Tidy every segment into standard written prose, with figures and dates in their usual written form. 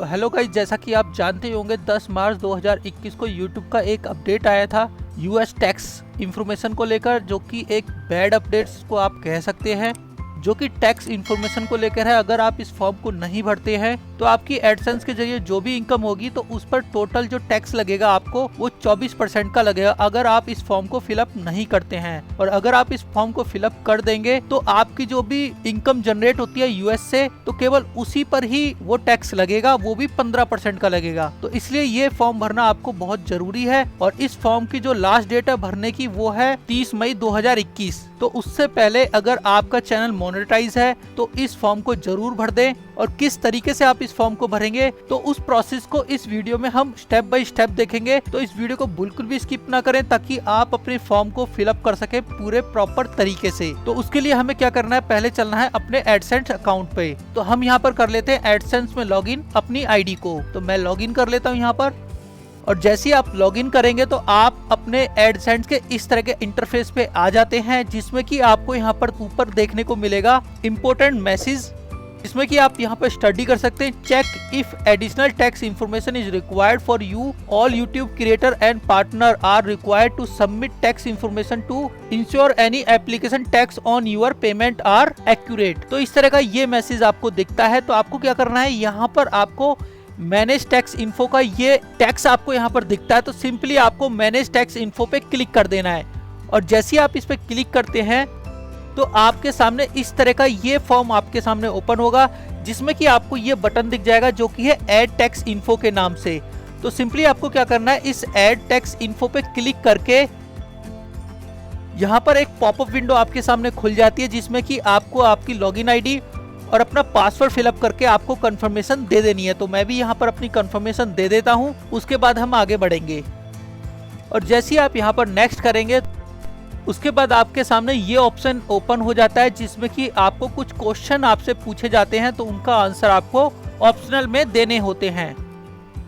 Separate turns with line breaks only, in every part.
तो hello guys, जैसा कि आप जानते ही होंगे 10 मार्च 2021 को यूट्यूब का एक अपडेट आया था यूएस टैक्स इन्फॉर्मेशन को लेकर, जो कि एक बैड अपडेट्स को आप कह सकते हैं, जो कि टैक्स इन्फॉर्मेशन को लेकर है। अगर आप इस फॉर्म को नहीं भरते हैं तो आपकी एडसेंस के जरिए जो भी इनकम होगी तो उस पर टोटल जो टैक्स लगेगा आपको वो 24% का लगेगा, अगर आप इस फॉर्म को फिलअप नहीं करते हैं। और अगर आप इस फॉर्म को फिलअप कर देंगे तो आपकी जो भी इनकम जनरेट होती है यूएस से, तो केवल उसी पर ही वो टैक्स लगेगा, वो भी 15% का लगेगा। तो इसलिए ये फॉर्म भरना आपको बहुत जरूरी है। और इस फॉर्म की जो लास्ट डेट है भरने की वो है 30 मई 2021। तो उससे पहले अगर आपका चैनल मोनेटाइज है तो इस फॉर्म को जरूर भर दें। और किस तरीके से आप इस फॉर्म को भरेंगे तो उस प्रोसेस को इस वीडियो में हम स्टेप बाय स्टेप देखेंगे। तो इस वीडियो को बिल्कुल भी स्किप ना करें ताकि आप अपने फॉर्म को फिलअप कर सके पूरे प्रॉपर तरीके से। तो उसके लिए हमें क्या करना है, पहले चलना है अपने एडसेंस अकाउंट पे। तो हम यहाँ पर कर लेते हैं एडसेंस में लॉगिन अपनी आईडी को। तो मैं लॉगिन कर लेता हूँ यहाँ पर। और जैसे ही आप लॉगिन करेंगे तो आप अपने एडसेंस के इस तरह के इंटरफेस पे आ जाते हैं, जिसमें कि आपको यहाँ पर ऊपर देखने को मिलेगा इम्पोर्टेंट मैसेज, जिसमें कि आप यहाँ पर स्टडी कर सकते हैं। Check if additional tax information is required for you, all YouTube creator and partner are required to submit tax information to ensure any application tax on your payment are accurate. तो इस तरह का ये message आपको दिखता है। तो आपको क्या करना है, यहाँ पर आपको मैनेज टैक्स इन्फो का ये टैक्स आपको यहाँ पर दिखता है, तो सिंपली आपको मैनेज टैक्स इन्फो पे क्लिक कर देना है। और जैसे ही आप इस पे क्लिक करते हैं तो आपके सामने इस तरह का ये फॉर्म आपके सामने ओपन होगा, जिसमें कि आपको ये बटन दिख जाएगा जो कि है ऐड टैक्स इन्फो के नाम से। तो सिंपली आपको क्या करना है, इस ऐड टैक्स इन्फो पे क्लिक करके यहाँ पर एक पॉपअप विंडो आपके सामने खुल जाती है, जिसमें कि आपको आपकी लॉगिन आईडी और अपना पासवर्ड फिलअप करके आपको कंफर्मेशन दे देनी है। तो मैं भी यहाँ पर अपनी कंफर्मेशन दे देता हूँ, उसके बाद हम आगे बढ़ेंगे। और जैसे ही आप यहाँ पर नेक्स्ट करेंगे उसके बाद आपके सामने ये ऑप्शन ओपन हो जाता है, जिसमें कि आपको कुछ क्वेश्चन आपसे पूछे जाते हैं, तो उनका आंसर आपको ऑप्शनल में देने होते हैं।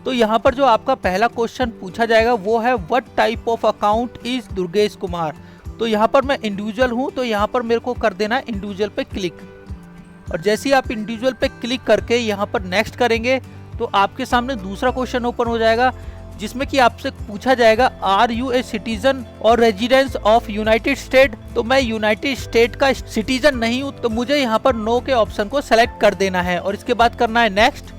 तो यहाँ पर जो आपका पहला क्वेश्चन पूछा जाएगा वो है what type of account is Durgesh Kumar. तो यहाँ पर मैं इंडिविजुअल हूँ, तो यहाँ पर मेरे को कर देना है इंडिविजुअल पे क्लिक। और जैसे ही आप इंडिविजुअल पे क्लिक करके यहाँ पर नेक्स्ट करेंगे तो आपके सामने दूसरा क्वेश्चन ओपन हो जाएगा, जिसमें कि आपसे पूछा जाएगा आर यू ए सिटीजन और रेजिडेंस ऑफ यूनाइटेड स्टेट। तो मैं यूनाइटेड स्टेट का सिटीजन नहीं हूँ, तो मुझे यहाँ पर नो के ऑप्शन को सेलेक्ट कर देना है और इसके बाद करना है नेक्स्ट।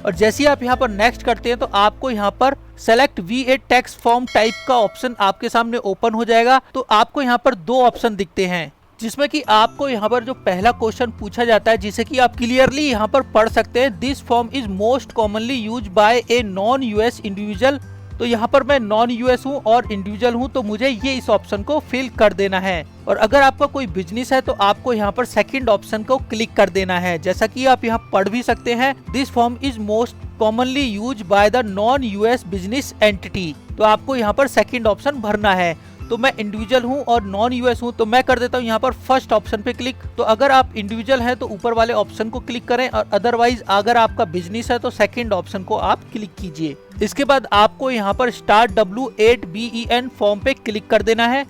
और जैसे ही आप यहाँ पर नेक्स्ट करते हैं तो आपको यहाँ पर select V8 tax form type का ऑप्शन आपके सामने ओपन हो जाएगा। तो आपको यहाँ पर दो ऑप्शन दिखते हैं, जिसमें कि आपको यहाँ पर जो पहला क्वेश्चन पूछा जाता है, जिसे कि आप क्लियरली यहाँ पर पढ़ सकते हैं, this form is most commonly use by a non US individual. तो यहाँ पर मैं नॉन यूएस हूँ और इंडिविजुअल हूँ, तो मुझे ये इस ऑप्शन को फिल कर देना है। और अगर आपका कोई बिजनेस है तो आपको यहाँ पर सेकंड ऑप्शन को क्लिक कर देना है। जैसा कि आप यहाँ पढ़ भी सकते हैं, this form is most commonly use by the non US business entity. तो आपको यहाँ पर सेकंड ऑप्शन भरना है। तो मैं इंडिविजुअल हूँ और नॉन यूएस हूँ, तो मैं कर देता हूँ यहाँ पर फर्स्ट ऑप्शन पे क्लिक। तो अगर आप इंडिविजुअल हैं तो ऊपर वाले ऑप्शन को क्लिक करें, और अदरवाइज अगर आपका बिजनेस है तो सेकंड ऑप्शन को आप क्लिक कीजिए। इसके बाद आपको यहाँ पर स्टार्ट W8BEN फॉर्म पे क्लिक कर देना है।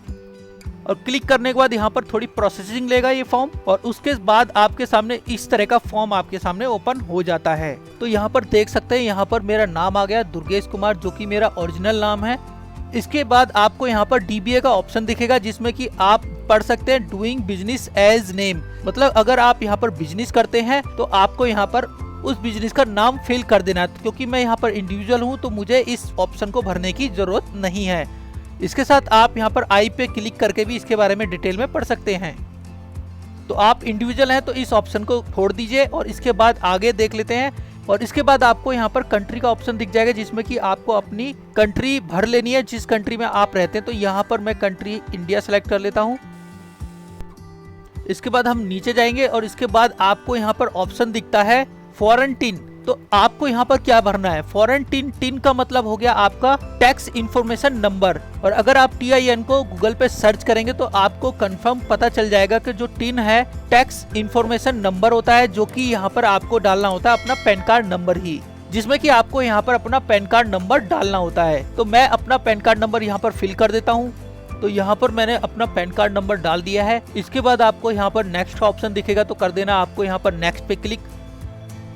और क्लिक करने के बाद यहाँ पर थोड़ी प्रोसेसिंग लेगा ये फॉर्म, और उसके बाद आपके सामने इस तरह का फॉर्म आपके सामने ओपन हो जाता है। तो यहाँ पर देख सकते हैं, यहाँ पर मेरा नाम आ गया दुर्गेश कुमार, जो कि मेरा ओरिजिनल नाम है। इसके बाद आपको यहाँ पर DBA का ऑप्शन दिखेगा, जिसमें कि आप पढ़ सकते हैं डूइंग बिजनेस एज नेम। मतलब अगर आप यहाँ पर बिजनेस करते हैं तो आपको यहाँ पर उस बिजनेस का नाम फिल कर देना है। क्योंकि मैं यहाँ पर इंडिविजुअल हूँ तो मुझे इस ऑप्शन को भरने की जरूरत नहीं है। इसके साथ आप यहाँ पर आई पे क्लिक करके भी इसके बारे में डिटेल में पढ़ सकते हैं। तो आप इंडिविजुअल हैं तो इस ऑप्शन को छोड़ दीजिए और इसके बाद आगे देख लेते हैं। और इसके बाद आपको यहाँ पर कंट्री का ऑप्शन दिख जाएगा, जिसमें कि आपको अपनी कंट्री भर लेनी है जिस कंट्री में आप रहते हैं। तो यहाँ पर मैं कंट्री इंडिया सेलेक्ट कर लेता हूँ। इसके बाद हम नीचे जाएंगे और इसके बाद आपको यहाँ पर ऑप्शन दिखता है फॉरेन टिन। तो आपको यहाँ पर क्या भरना है, फॉरेन टिन का मतलब हो गया आपका टैक्स इन्फॉर्मेशन नंबर। और अगर आप TIN को गूगल पे सर्च करेंगे तो आपको कंफर्म पता चल जाएगा कि जो टिन है टैक्स इन्फॉर्मेशन नंबर होता है, जो कि यहाँ पर आपको डालना होता है अपना पैन कार्ड नंबर ही, जिसमें कि आपको यहाँ पर अपना पैन कार्ड नंबर डालना होता है। तो मैं अपना पैन कार्ड नंबर यहाँ पर फिल कर देता हूँ। तो यहाँ पर मैंने अपना पैन कार्ड नंबर डाल दिया है। इसके बाद आपको यहाँ पर नेक्स्ट का ऑप्शन दिखेगा, तो कर देना आपको यहाँ पर नेक्स्ट पे क्लिक।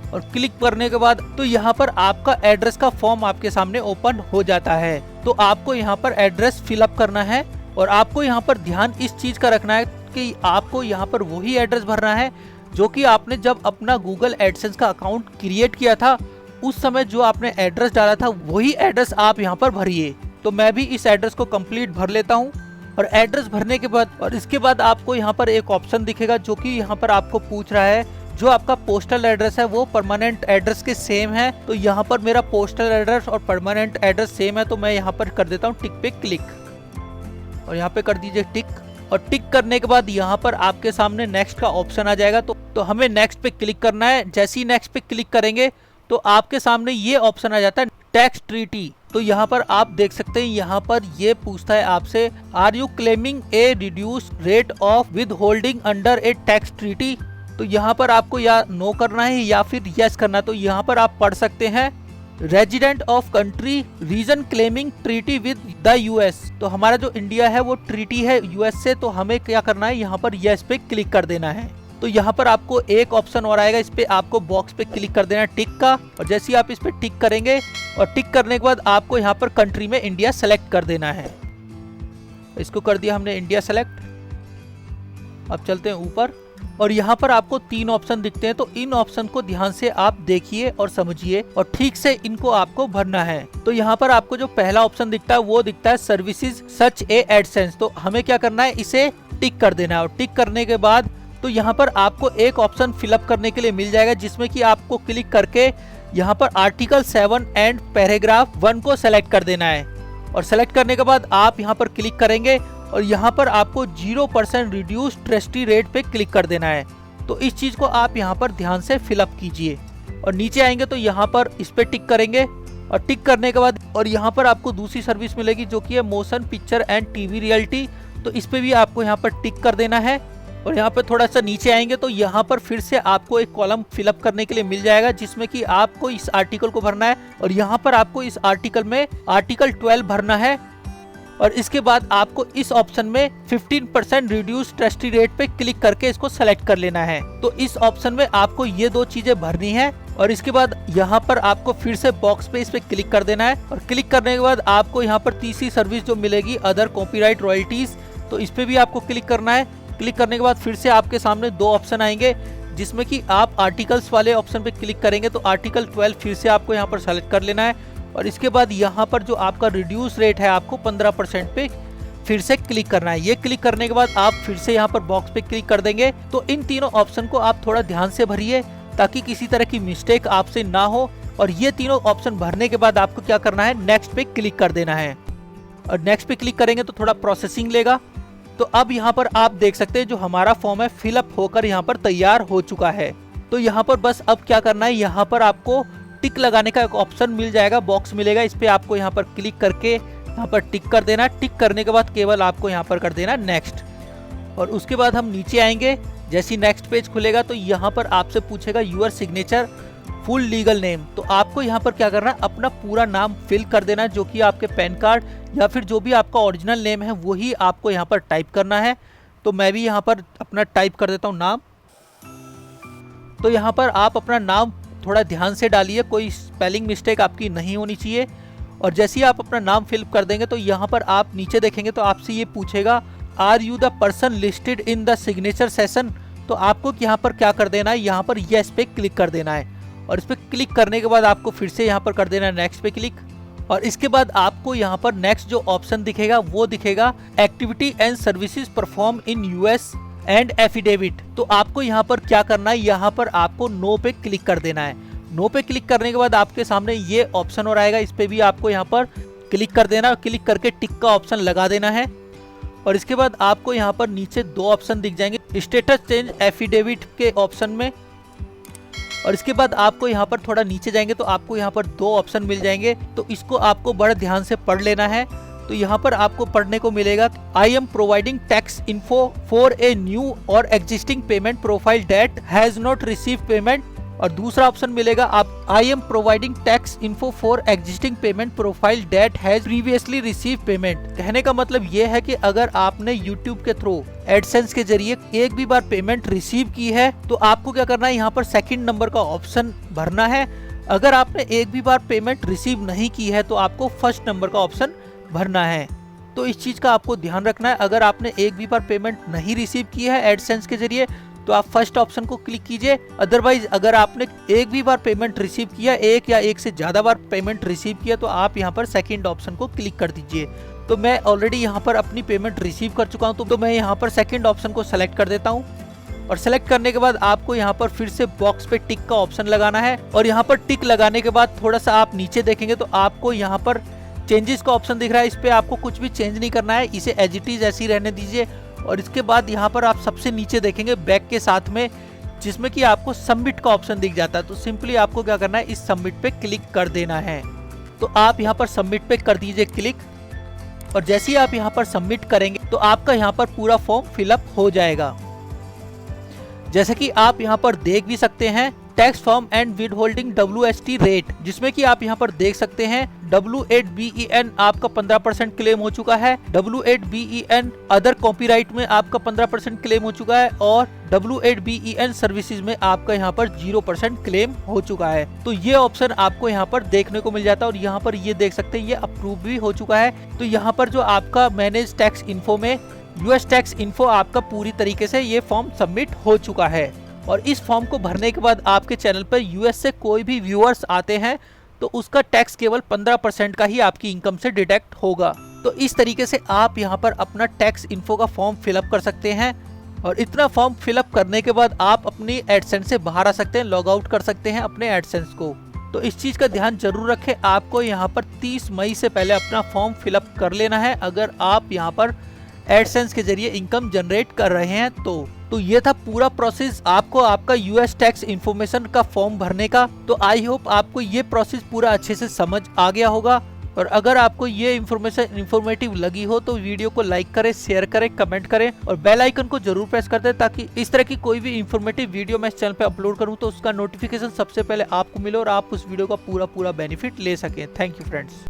और क्लिक करने के बाद तो यहाँ पर आपका एड्रेस का फॉर्म आपके सामने ओपन हो जाता है। तो आपको यहाँ पर एड्रेस फिलअप करना है और आपको यहाँ पर ध्यान इस चीज का रखना है कि आपको यहाँ पर वही एड्रेस भरना है जो कि आपने जब अपना गूगल एडसेंस का अकाउंट क्रिएट किया था उस समय जो आपने एड्रेस डाला था वही एड्रेस आप यहाँ पर भरिए। तो मैं भी इस एड्रेस को कंप्लीट भर लेता हूँ और एड्रेस भरने के बाद और इसके बाद आपको यहाँ पर एक ऑप्शन दिखेगा जो कि यहाँ पर आपको पूछ रहा है जो आपका पोस्टल एड्रेस है वो परमानेंट एड्रेस के सेम है। तो यहाँ पर मेरा पोस्टल एड्रेस और परमानेंट एड्रेस सेम है तो मैं यहाँ पर कर देता हूँ टिक पे क्लिक और यहाँ पे कर दीजिए टिक। और टिक करने के बाद यहाँ पर आपके सामने नेक्स्ट का ऑप्शन आ जाएगा। तो हमें नेक्स्ट पे क्लिक करना है। जैसे ही नेक्स्ट पे क्लिक करेंगे तो आपके सामने ये ऑप्शन आ जाता है टैक्स ट्रीटी। तो यहाँ पर आप देख सकते हैं यहाँ पर ये पूछता है आपसे are you claiming a reduce rate of withholding under a tax treaty. तो यहाँ पर आपको या नो करना है या फिर यस करना। तो यहाँ पर आप पढ़ सकते हैं resident of country reason claiming treaty with the US. तो हमारा जो इंडिया है वो ट्रीटी है यूएस से। तो हमें क्या करना है यहाँ पर यस पे क्लिक कर देना है। तो यहाँ पर आपको एक ऑप्शन और आएगा, इस पे आपको बॉक्स पे क्लिक कर देना है टिक का। और जैसे ही आप इस पे टिक करेंगे और टिक करने के बाद आपको यहाँ पर कंट्री में इंडिया सेलेक्ट कर देना है। इसको कर दिया हमने इंडिया सेलेक्ट। अब चलते हैं ऊपर और यहाँ पर आपको 3 ऑप्शन दिखते हैं। तो इन ऑप्शन को ध्यान से आप देखिए और समझिए और ठीक से इनको आपको भरना है। तो यहाँ पर आपको जो पहला ऑप्शन दिखता है वो दिखता है सर्विसेज सच ए एडसेंस। तो हमें क्या करना है इसे टिक कर देना है। और टिक करने के बाद तो यहाँ पर आपको एक ऑप्शन फिलअप करने के लिए मिल जाएगा जिसमें कि आपको क्लिक करके यहाँ पर आर्टिकल 7 एंड पैराग्राफ 1 को सेलेक्ट कर देना है। और सेलेक्ट करने के बाद आप यहाँ पर क्लिक करेंगे और यहाँ पर आपको 0% रिड्यूस ट्रस्टी रेट पे क्लिक कर देना है। तो इस चीज को आप यहाँ पर ध्यान से फिलअप कीजिए और नीचे आएंगे तो यहाँ पर इस पे टिक करेंगे और टिक करने के बाद और यहाँ पर आपको दूसरी सर्विस मिलेगी जो कि है motion picture and TV reality. तो इस पे भी आपको यहाँ पर टिक कर देना है। और यहाँ पर थोड़ा सा नीचे आएंगे तो यहाँ पर फिर से आपको एक कॉलम फिलअप करने के लिए मिल जाएगा जिसमें कि आपको इस आर्टिकल को भरना है। और यहाँ पर आपको इस आर्टिकल में आर्टिकल 12 भरना है। और इसके बाद आपको इस ऑप्शन में 15% रिड्यूस ट्रस्टी रेट पे क्लिक करके इसको सेलेक्ट कर लेना है। तो इस ऑप्शन में आपको ये 2 चीजें भरनी है। और इसके बाद यहाँ पर आपको फिर से बॉक्स पे इस पे क्लिक कर देना है। और क्लिक करने के बाद आपको यहाँ पर तीसरी सर्विस जो मिलेगी अदर कॉपीराइट रॉयल्टीज, तो इस पे भी आपको क्लिक करना है। क्लिक करने के बाद फिर से आपके सामने 2 ऑप्शन आएंगे जिसमें कि आप आर्टिकल्स वाले ऑप्शन पे क्लिक करेंगे तो आर्टिकल 12 फिर से आपको यहाँ पर सेलेक्ट कर लेना है। और इसके बाद यहाँ पर जो आपका रिड्यूस रेट है आपको 15% पे फिर से क्लिक करना है। ये क्लिक करने के बाद आप फिर से यहाँ पर बॉक्स पे क्लिक कर देंगे। तो इन तीनों ऑप्शन को आप थोड़ा ध्यान से भरिए ताकि किसी तरह की मिस्टेक आपसे ना हो। और ये तीनों ऑप्शन भरने के बाद आपको क्या करना है नेक्स्ट पे क्लिक कर देना है। और नेक्स्ट पे क्लिक करेंगे तो थोड़ा प्रोसेसिंग लेगा। तो अब यहाँ पर आप देख सकते हैं जो हमारा फॉर्म है फिलअप होकर यहाँ पर तैयार हो चुका है। तो यहाँ पर बस अब क्या करना है, यहाँ पर आपको टिक लगाने का एक ऑप्शन मिल जाएगा, बॉक्स मिलेगा, इस पे आपको यहाँ पर क्लिक करके यहाँ पर टिक कर देना। टिक करने के बाद केवल आपको यहाँ पर कर देना नेक्स्ट। और उसके बाद हम नीचे आएंगे, जैसे नेक्स्ट पेज खुलेगा तो यहाँ पर आपसे पूछेगा your signature full legal name. तो आपको यहाँ पर क्या करना है अपना पूरा नाम फिल कर देना है जो कि आपके पैन कार्ड या फिर जो भी आपका ओरिजिनल नेम है वही आपको यहाँ पर टाइप करना है। तो मैं भी यहाँ पर अपना टाइप कर देता हूँ नाम। तो यहाँ पर आप अपना नाम थोड़ा ध्यान से डालिए, कोई स्पेलिंग मिस्टेक आपकी नहीं होनी चाहिए। और जैसे ही आप अपना नाम फिल कर देंगे तो यहाँ पर आप नीचे देखेंगे तो आपसे ये पूछेगा are you the person listed in the signature session. तो आपको यहाँ पर क्या कर देना है, यहाँ पर यस पे क्लिक कर देना है। और इस पे क्लिक करने के बाद आपको फिर से यहाँ पर कर देना है नेक्स्ट पे क्लिक। और इसके बाद आपको यहाँ पर नेक्स्ट जो ऑप्शन दिखेगा वो दिखेगा activity and services perform in US and affidavit. तो आपको यहाँ पर क्या करना है, यहाँ पर आपको नो पे क्लिक कर देना है। नो पे क्लिक करने के बाद आपके सामने ये ऑप्शन और आएगा, इस पे भी आपको यहाँ पर क्लिक कर देना। क्लिक करके टिक का ऑप्शन लगा देना है। और इसके बाद आपको यहाँ पर नीचे 2 ऑप्शन दिख जाएंगे स्टेटस चेंज एफिडेविट के ऑप्शन में। और इसके बाद आपको यहाँ पर थोड़ा नीचे जाएंगे तो आपको यहाँ पर 2 ऑप्शन मिल जाएंगे। तो इसको आपको बड़ा ध्यान से पढ़ लेना है। तो यहाँ पर आपको पढ़ने को मिलेगा I am providing tax info for a new और existing payment profile that has not receive payment और दूसरा ऑप्शन मिलेगा आप I am providing tax info for existing payment profile that has previously receive payment. कहने का मतलब ये है कि अगर आपने यूट्यूब के थ्रू एडसेंस के जरिए एक भी बार पेमेंट रिसीव की है तो आपको क्या करना है, यहाँ पर सेकंड नंबर का ऑप्शन भरना है। अगर आपने एक भी बार पेमेंट रिसीव नहीं की है तो आपको फर्स्ट नंबर का ऑप्शन भरना है। तो इस चीज का आपको ध्यान रखना है। अगर आपने एक भी बार पेमेंट नहीं रिसीव की है एडसेंस के जरिए तो आप फर्स्ट ऑप्शन को क्लिक कीजिए। अदरवाइज अगर आपने एक भी बार पेमेंट रिसीव किया, एक या एक से ज्यादा बार पेमेंट रिसीव किया, तो आप यहाँ पर सेकंड ऑप्शन को क्लिक कर दीजिए। तो मैं ऑलरेडी यहाँ पर अपनी पेमेंट रिसीव कर चुका हूँ, तो मैं यहाँ पर सेकंड ऑप्शन को सेलेक्ट कर देता हूँ। और सेलेक्ट करने के बाद आपको यहाँ पर फिर से बॉक्स पे टिक का ऑप्शन लगाना है। और यहाँ पर टिक लगाने के बाद थोड़ा सा आप नीचे देखेंगे तो आपको यहाँ पर चेंजेस का ऑप्शन दिख रहा है। इस पे आपको कुछ भी चेंज नहीं करना है, इसे एज इट इज ऐसे ही रहने दीजिए। और इसके बाद यहाँ पर आप सबसे नीचे देखेंगे बैक के साथ में, जिसमें कि आपको सबमिट का ऑप्शन दिख जाता है। तो सिंपली आपको क्या करना है, इस सबमिट पे क्लिक कर देना है। तो आप यहाँ पर सबमिट पे कर दीजिए क्लिक। और जैसे ही आप यहाँ पर सबमिट करेंगे तो आपका यहाँ पर पूरा फॉर्म फिलअप हो जाएगा। जैसे कि आप यहाँ पर देख भी सकते हैं tax form and with holding WST rate, जिसमें कि आप यहाँ पर देख सकते हैं W8BEN आपका 15% क्लेम हो चुका है, W8BEN अदर कॉपीराइट में आपका 15% क्लेम हो चुका है और W8BEN सर्विसेज में आपका यहाँ पर 0% क्लेम हो चुका है। तो ये ऑप्शन आपको यहाँ पर देखने को मिल जाता है। और यहाँ पर ये देख सकते हैं ये अप्रूव भी हो चुका है। तो यहाँ पर जो आपका मैनेज टैक्स इन्फो में यूएस टैक्स इन्फो आपका पूरी तरीके से ये फॉर्म सबमिट हो चुका है। और इस फॉर्म को भरने के बाद आपके चैनल पर यूएस से कोई भी व्यूअर्स आते हैं तो उसका टैक्स केवल 15% का ही आपकी इनकम से डिडक्ट होगा। तो इस तरीके से आप यहाँ पर अपना टैक्स इन्फो का फॉर्म फिलअप कर सकते हैं। और इतना फॉर्म फिलअप करने के बाद आप अपनी एडसेंस से बाहर आ सकते हैं, लॉग आउट कर सकते हैं अपने एडसेंस को। तो इस चीज का ध्यान जरूर रखें, आपको यहाँ पर 30 मई से पहले अपना फॉर्म फिलअप कर लेना है अगर आप यहाँ पर एडसेंस के जरिए इनकम जनरेट कर रहे हैं। तो ये था पूरा प्रोसेस आपको आपका यूएस टैक्स इन्फॉर्मेशन का फॉर्म भरने का। तो आई होप आपको ये प्रोसेस पूरा अच्छे से समझ आ गया होगा। और अगर आपको ये इन्फॉर्मेशन इन्फॉर्मेटिव लगी हो तो वीडियो को लाइक करें, शेयर करें, कमेंट करें और बेल आइकन को जरूर प्रेस कर दें, ताकि इस तरह की कोई भी इन्फॉर्मेटिव वीडियो मैं इस चैनल पे अपलोड करूं तो उसका नोटिफिकेशन सबसे पहले आपको मिले और आप उस वीडियो का पूरा बेनिफिट ले सकें। Thank you friends.